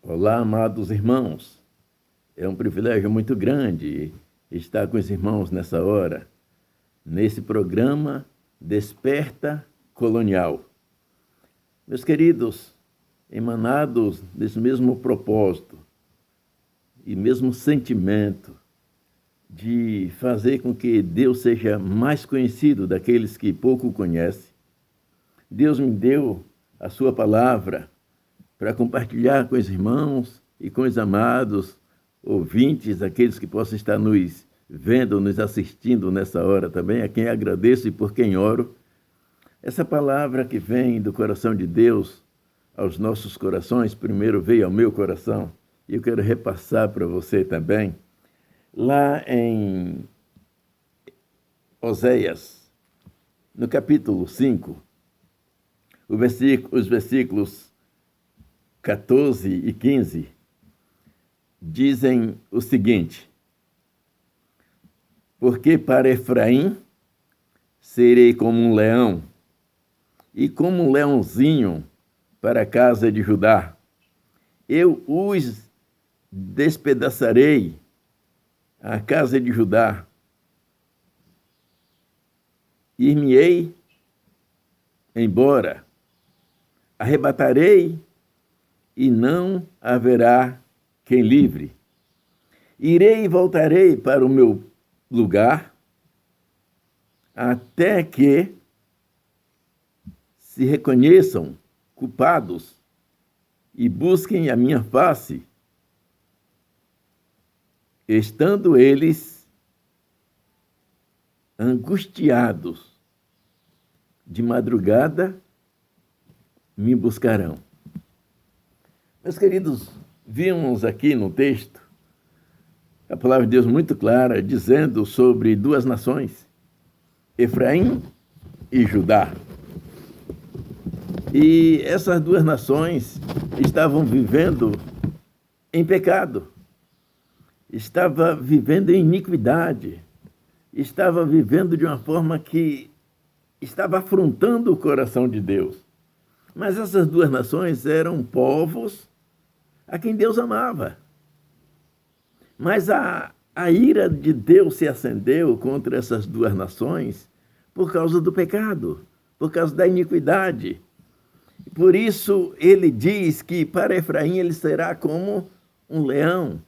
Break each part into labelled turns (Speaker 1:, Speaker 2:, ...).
Speaker 1: Olá, amados irmãos. É um privilégio muito grande estar com os irmãos nessa hora, nesse programa Desperta Colonial. Meus queridos, emanados desse mesmo propósito e mesmo sentimento de fazer com que Deus seja mais conhecido daqueles que pouco conhecem, Deus me deu a sua palavra para compartilhar com os irmãos e com os amados ouvintes, aqueles que possam estar nos vendo, nos assistindo nessa hora também, a quem agradeço e por quem oro. Essa palavra que vem do coração de Deus aos nossos corações, primeiro veio ao meu coração, e eu quero repassar para você também, lá em Oséias, no capítulo 5, os versículos 14 e 15, dizem o seguinte: porque para Efraim serei como um leão, e como um leãozinho para a casa de Judá. Eu os despedaçarei, a casa de Judá. Ir-me-ei embora, arrebatarei e não haverá quem livre. Irei e voltarei para o meu lugar, até que se reconheçam culpados e busquem a minha face, estando eles angustiados, de madrugada me buscarão. Meus queridos, vimos aqui no texto a palavra de Deus muito clara, dizendo sobre duas nações, Efraim e Judá. E essas duas nações estavam vivendo em pecado, estavam vivendo em iniquidade, estavam vivendo de uma forma que estava afrontando o coração de Deus. Mas essas duas nações eram povos a quem Deus amava. Mas a ira de Deus se acendeu contra essas duas nações por causa do pecado, por causa da iniquidade. Por isso, ele diz que para Efraim ele será como um leão,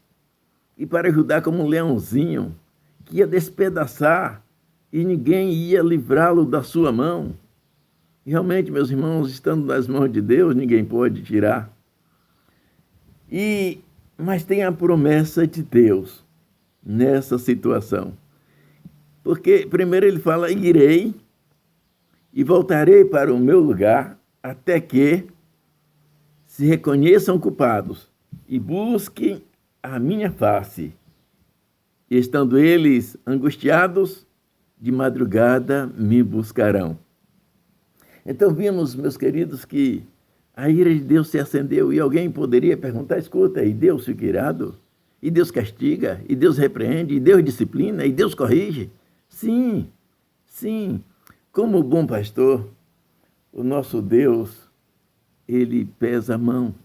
Speaker 1: e para Judá como um leãozinho, que ia despedaçar e ninguém ia livrá-lo da sua mão. E realmente, meus irmãos, estando nas mãos de Deus, ninguém pode tirar. Mas tem a promessa de Deus nessa situação. Porque primeiro ele fala, irei e voltarei para o meu lugar, até que se reconheçam culpados e busquem a minha face. E estando eles angustiados, de madrugada me buscarão. Então vimos, meus queridos, que a ira de Deus se acendeu e alguém poderia perguntar, escuta, e Deus fica irado? E Deus castiga? E Deus repreende? E Deus disciplina? E Deus corrige? Sim, sim. Como bom pastor, o nosso Deus, ele pesa a mão.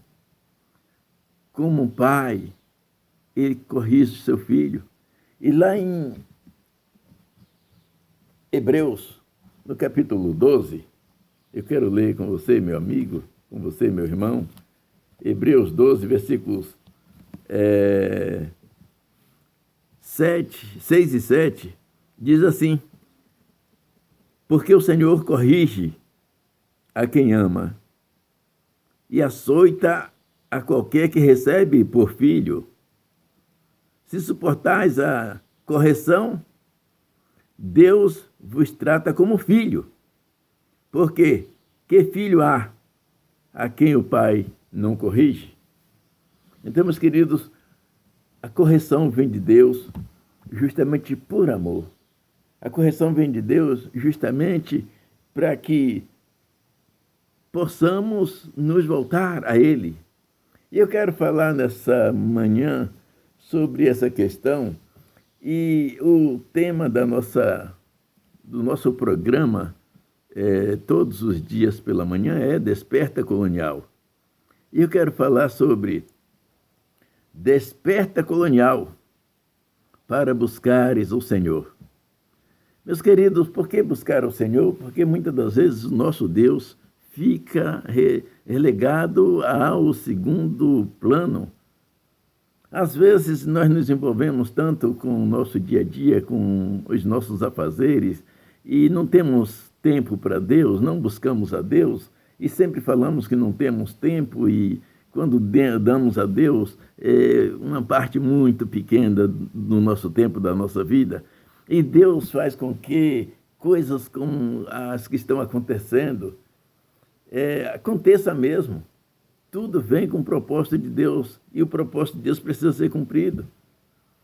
Speaker 1: Como um pai, ele corrige o seu filho. E lá em Hebreus, no capítulo 12, eu quero ler com você, meu amigo, com você, meu irmão, Hebreus 12, versículos 6 e 7, diz assim: porque o Senhor corrige a quem ama e açoita a qualquer que recebe por filho. Se suportais a correção, Deus vos trata como filho. Porque que filho há a quem o pai não corrige? Então, meus queridos, a correção vem de Deus justamente por amor. A correção vem de Deus justamente para que possamos nos voltar a Ele. E eu quero falar nessa manhã sobre essa questão, e o tema do nosso programa todos os dias pela manhã é Desperta Colonial. E eu quero falar sobre Desperta colonial para buscares o Senhor. Meus queridos, por que buscar o Senhor? Porque muitas das vezes o nosso Deus fica relegado ao segundo plano. Às vezes nós nos envolvemos tanto com o nosso dia a dia, com os nossos afazeres, e não temos tempo para Deus, não buscamos a Deus, e sempre falamos que não temos tempo, e quando damos a Deus, uma parte muito pequena do nosso tempo, da nossa vida, e Deus faz com que coisas como as que estão acontecendo aconteça mesmo. Tudo vem com o propósito de Deus, e o propósito de Deus precisa ser cumprido.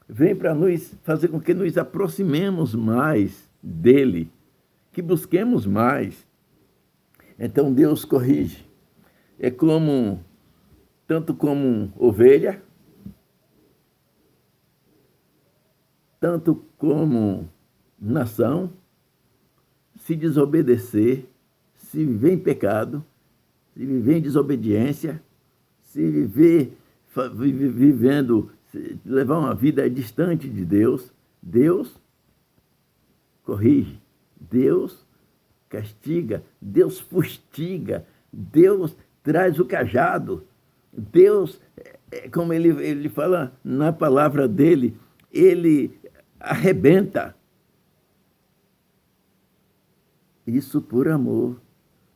Speaker 1: Vem para nos fazer com que nos aproximemos mais dele, que busquemos mais. Então Deus corrige. É tanto como ovelha, tanto como nação, se desobedecer, se viver em pecado, se viver em desobediência, se viver levar uma vida distante de Deus, Deus corrige, Deus castiga, Deus fustiga, Deus traz o cajado, Deus, como ele fala na palavra dele, ele arrebenta. Isso por amor,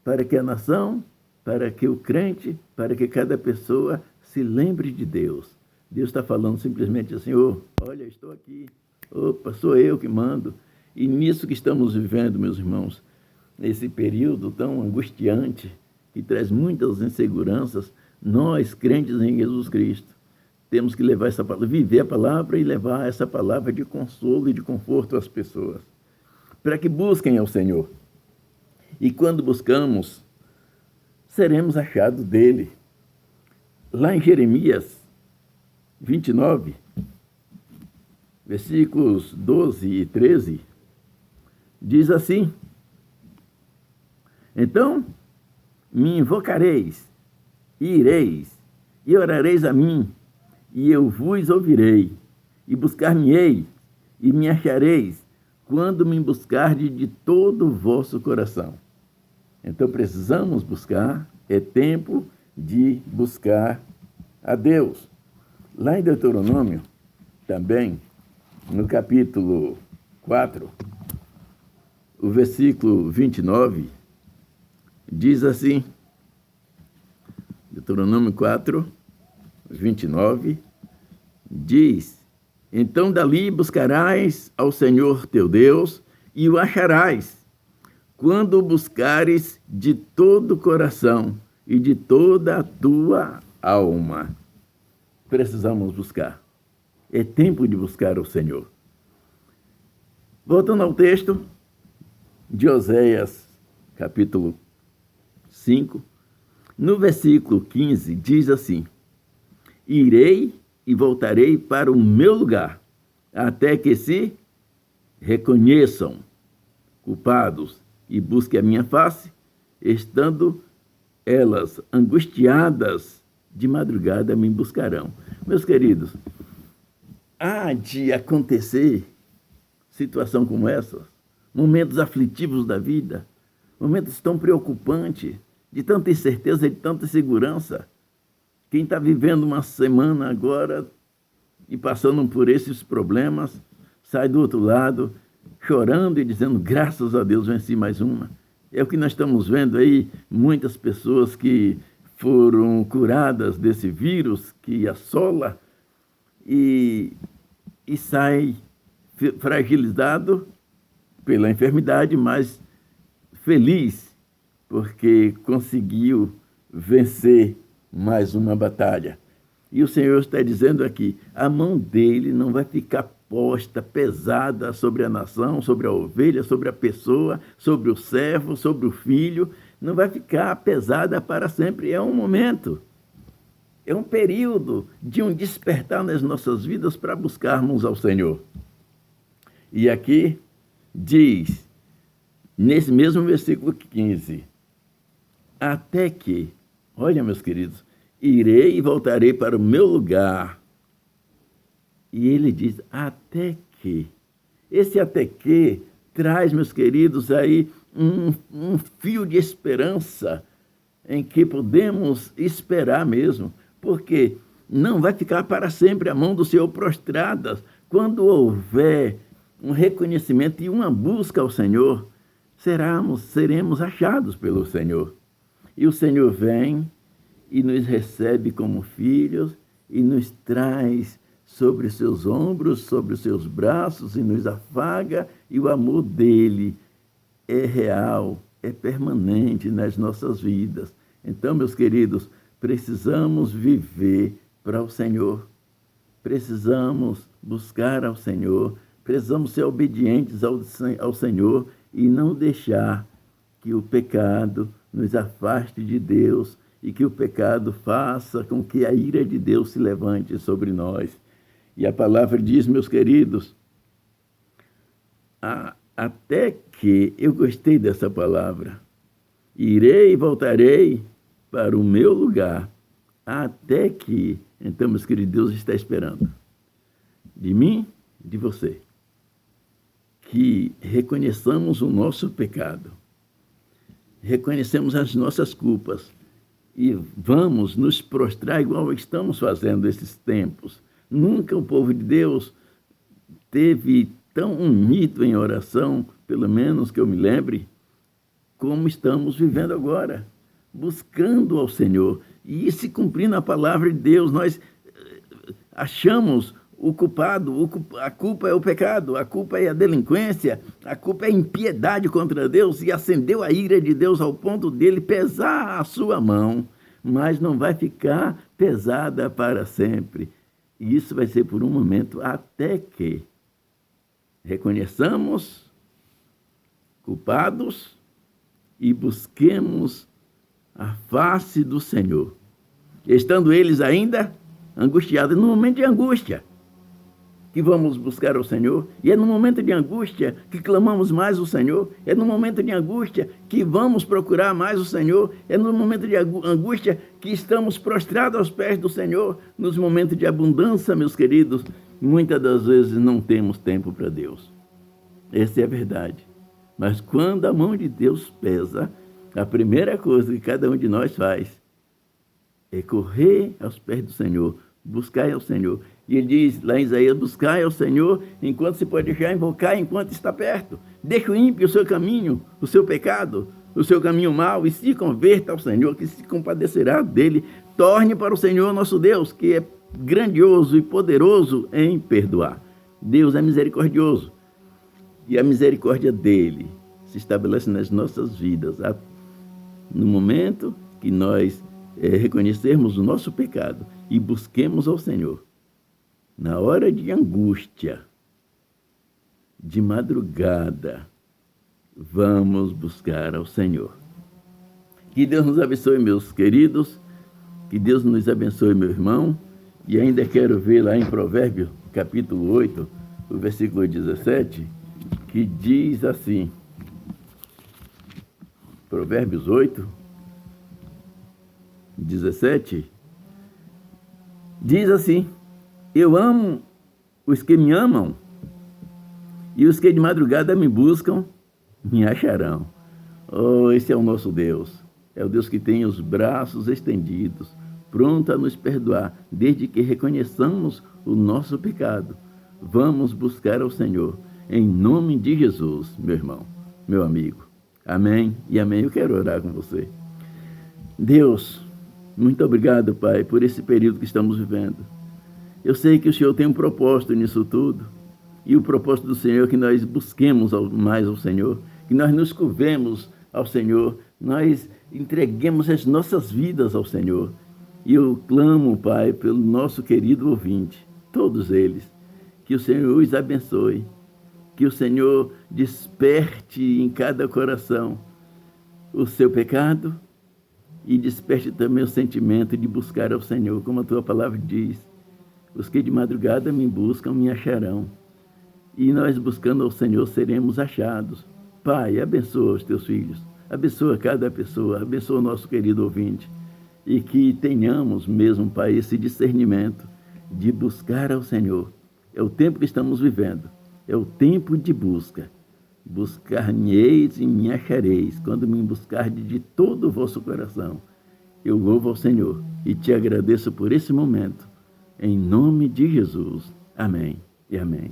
Speaker 1: para que a nação, para que o crente, para que cada pessoa se lembre de Deus. Deus está falando simplesmente assim, olha, estou aqui, opa, sou eu que mando. E nisso que estamos vivendo, meus irmãos, nesse período tão angustiante, que traz muitas inseguranças, nós, crentes em Jesus Cristo, temos que levar essa palavra, viver a palavra e levar essa palavra de consolo e de conforto às pessoas, para que busquem ao Senhor. E quando buscamos, seremos achados dele. Lá em Jeremias 29, versículos 12 e 13, diz assim: então me invocareis, e ireis, e orareis a mim, e eu vos ouvirei, e buscar-me-ei, e me achareis, quando me buscardes de todo o vosso coração. Então precisamos buscar, é tempo de buscar a Deus. Lá em Deuteronômio, também, no capítulo 4, o versículo 29, diz assim, Deuteronômio 4, 29, diz: então dali buscarás ao Senhor teu Deus e o acharás, quando o buscares de todo o coração e de toda a tua alma. Precisamos buscar. É tempo de buscar o Senhor. Voltando ao texto de Oséias, capítulo 5, no versículo 15, diz assim: irei e voltarei para o meu lugar, até que se reconheçam culpados e busquem a minha face, estando elas angustiadas, de madrugada me buscarão. Meus queridos, há de acontecer situação como essa, momentos aflitivos da vida, momentos tão preocupantes, de tanta incerteza, de tanta insegurança. Quem está vivendo uma semana agora e passando por esses problemas, sai do outro lado, chorando e dizendo, graças a Deus, venci mais uma. É o que nós estamos vendo aí, muitas pessoas que foram curadas desse vírus que assola e sai fragilizado pela enfermidade, mas feliz, porque conseguiu vencer mais uma batalha. E o Senhor está dizendo aqui, a mão dele não vai ficar posta, pesada sobre a nação, sobre a ovelha, sobre a pessoa, sobre o servo, sobre o filho, não vai ficar pesada para sempre. É um momento, é um período de um despertar nas nossas vidas para buscarmos ao Senhor. E aqui diz, nesse mesmo versículo 15, até que, olha meus queridos, irei e voltarei para o meu lugar, E ele diz, até que. Esse até que traz, meus queridos, aí um fio de esperança em que podemos esperar mesmo, porque não vai ficar para sempre a mão do Senhor prostrada. Quando houver um reconhecimento e uma busca ao Senhor, seremos achados pelo Senhor. E o Senhor vem e nos recebe como filhos e nos traz sobre os seus ombros, sobre os seus braços e nos afaga, e o amor dele é real, é permanente nas nossas vidas. Então, meus queridos, precisamos viver para o Senhor, precisamos buscar ao Senhor, precisamos ser obedientes ao Senhor e não deixar que o pecado nos afaste de Deus e que o pecado faça com que a ira de Deus se levante sobre nós. E a palavra diz, meus queridos, até que, eu gostei dessa palavra, irei e voltarei para o meu lugar, até que, então, meus queridos, Deus está esperando de mim, de você, que reconheçamos o nosso pecado, reconhecemos as nossas culpas e vamos nos prostrar igual estamos fazendo esses tempos. Nunca o povo de Deus teve tão unido em oração, pelo menos que eu me lembre, como estamos vivendo agora, buscando ao Senhor e se cumprindo a palavra de Deus. Nós achamos o culpado, a culpa é o pecado, a culpa é a delinquência, a culpa é a impiedade contra Deus, e acendeu a ira de Deus ao ponto dele pesar a sua mão, mas não vai ficar pesada para sempre. E isso vai ser por um momento, até que reconheçamos culpados e busquemos a face do Senhor, estando eles ainda angustiados. No momento de angústia que vamos buscar ao Senhor, e é no momento de angústia que clamamos mais o Senhor, é no momento de angústia que vamos procurar mais o Senhor, é no momento de angústia que estamos prostrados aos pés do Senhor. Nos momentos de abundância, meus queridos, muitas das vezes não temos tempo para Deus. Essa é a verdade. Mas quando a mão de Deus pesa, a primeira coisa que cada um de nós faz é correr aos pés do Senhor, buscar ao Senhor. E ele diz lá em Isaías, buscai ao Senhor enquanto se pode já invocar, enquanto está perto. Deixa o ímpio o seu caminho, o seu pecado, o seu caminho mau, e se converta ao Senhor, que se compadecerá dele. Torne para o Senhor nosso Deus, que é grandioso e poderoso em perdoar. Deus é misericordioso, e a misericórdia dele se estabelece nas nossas vidas. No momento que nós reconhecermos o nosso pecado e busquemos ao Senhor, na hora de angústia, de madrugada, vamos buscar ao Senhor. Que Deus nos abençoe, meus queridos, que Deus nos abençoe, meu irmão, e ainda quero ver lá em Provérbios, capítulo 8, o versículo 17, que diz assim, Provérbios 8, 17, diz assim, eu amo os que me amam, e os que de madrugada me buscam, me acharão. Oh, esse é o nosso Deus. É o Deus que tem os braços estendidos, pronto a nos perdoar, desde que reconheçamos o nosso pecado. Vamos buscar ao Senhor, em nome de Jesus, meu irmão, meu amigo. Amém e amém. Eu quero orar com você. Deus, muito obrigado, Pai, por esse período que estamos vivendo. Eu sei que o Senhor tem um propósito nisso tudo, e o propósito do Senhor é que nós busquemos mais ao Senhor, que nós nos curvemos ao Senhor, nós entreguemos as nossas vidas ao Senhor. E eu clamo, Pai, pelo nosso querido ouvinte, todos eles, que o Senhor os abençoe, que o Senhor desperte em cada coração o seu pecado e desperte também o sentimento de buscar ao Senhor, como a tua palavra diz. Os que de madrugada me buscam, me acharão. E nós, buscando ao Senhor, seremos achados. Pai, abençoa os teus filhos. Abençoa cada pessoa. Abençoa o nosso querido ouvinte. E que tenhamos mesmo, Pai, esse discernimento de buscar ao Senhor É o tempo que estamos vivendo. É o tempo de busca. Buscar-me-eis e me achareis, quando me buscardes de todo o vosso coração. Eu louvo ao Senhor e te agradeço por esse momento. Em nome de Jesus. Amém e amém.